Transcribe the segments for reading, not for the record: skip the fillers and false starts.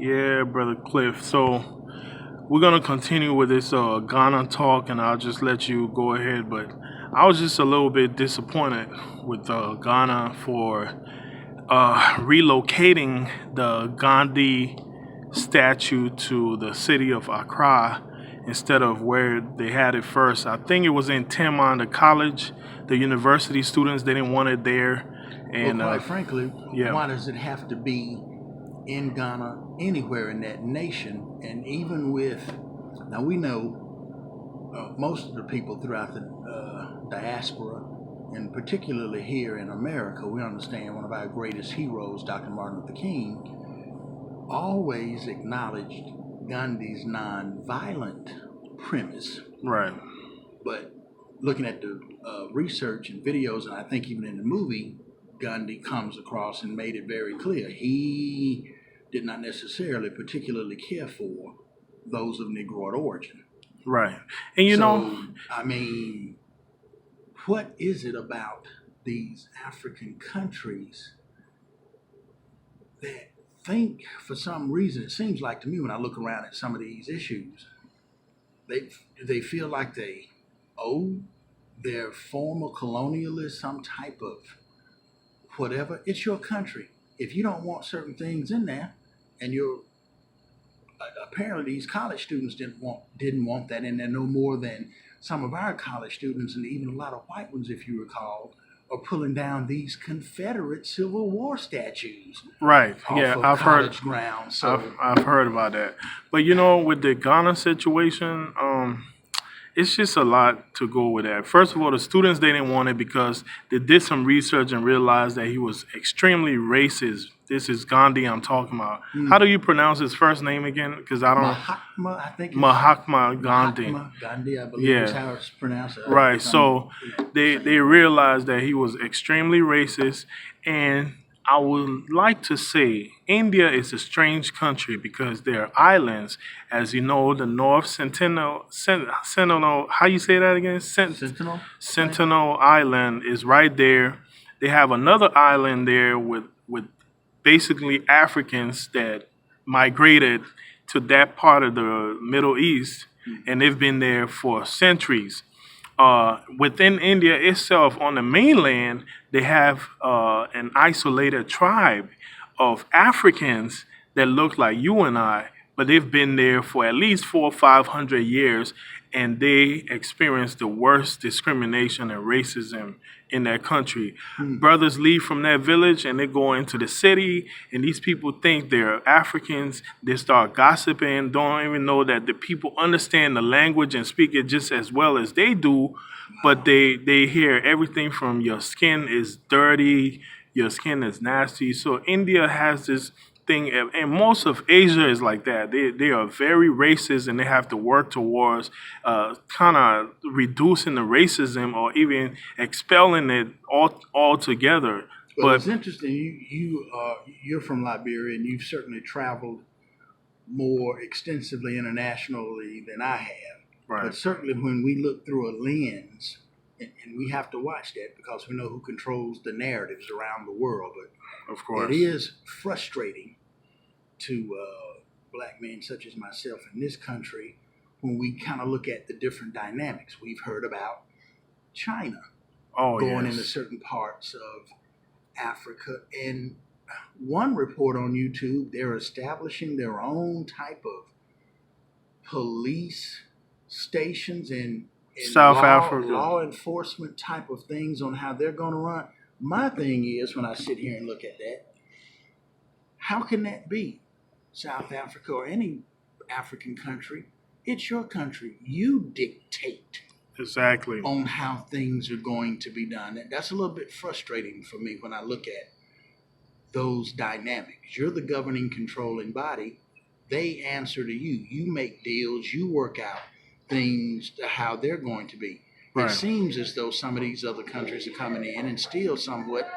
Yeah, brother Cliff. So we're gonna continue with this Ghana talk, and I'll just let you go ahead. But I was just a little bit disappointed with Ghana for relocating the Gandhi statue to the city of Accra instead of where they had it first. I think it was in Tema, the college, the university students they didn't want it there, Well, and quite frankly, yeah, why does it have to be in Ghana, anywhere in that nation? And even with, now we know most of the people throughout the diaspora, and particularly here in America, we understand one of our greatest heroes, Dr. Martin Luther King, always acknowledged Gandhi's non-violent premise. right, But looking at the research and videos, and I think even in the movie, Gandhi comes across and made it very clear he did not necessarily particularly care for those of Negroid origin. right, and So, I mean, what is it about these African countries that think, for some reason, it seems like to me when I look around at some of these issues, they feel like they owe their former colonialists some type of whatever. It's your country. If you don't want certain things in there, and you're apparently these college students didn't want that in there no more than some of our college students, and even a lot of white ones, if you recall, are pulling down these Confederate Civil War statues right. off Yeah, of I've heard. college grounds. I've, So I've heard about that. But with the Ghana situation, it's just a lot to go with that. First of all, the students they didn't want it because they did some research and realized that he was extremely racist. This is Gandhi I'm talking about. How do you pronounce his first name again? Because I don't. Mahatma, I think it's Mahatma Gandhi. Mahatma Gandhi, I believe is Yeah. how it's pronounced. Right. If So they saying they it realized that he was extremely racist, and I would like to say India is a strange country because there are islands, as you know, the North Sentinel. How you say that again? Sentinel. Sentinel Island is right there. They have another island there with basically Africans that migrated to that part of the Middle East, and they've been there for centuries. Within India itself, on the mainland, they have an isolated tribe of Africans that look like you and I, but they've been there for at least 400 or 500 years, and they experience the worst discrimination and racism in that country. Brothers leave from that village and they go into the city, and these people think they're Africans. They start gossiping, don't even know that the people understand the language and speak it just as well as they do, but they hear everything from your skin is dirty, your skin is nasty. So India has this thing, and most of Asia is like that. They are very racist, and they have to work towards kind of reducing the racism or even expelling it altogether. Well, But it's interesting. You're from Liberia, and you've certainly traveled more extensively internationally than I have. right, But certainly, when we look through a lens, and we have to watch that because we know who controls the narratives around the world. of But it course, is frustrating to black men such as myself in this country when we kind of look at the different dynamics. We've heard about China oh going into yes, certain parts of Africa. And one report on YouTube, they're establishing their own type of police stations and South Africa, law enforcement type of things on how they're going to run. My thing is, when I sit here and look at that, how can that be? South Africa or any African country, it's your country. You dictate exactly, on how things are going to be done. And that's a little bit frustrating for me when I look at those dynamics. You're the governing, controlling body. They answer to you. You make deals. You work out things to how they're going to be. It right, seems as though some of these other countries are coming in and still somewhat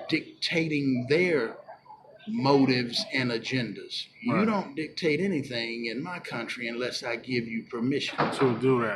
dictating their motives and agendas. You right. don't dictate anything in my country unless I give you permission. To do that.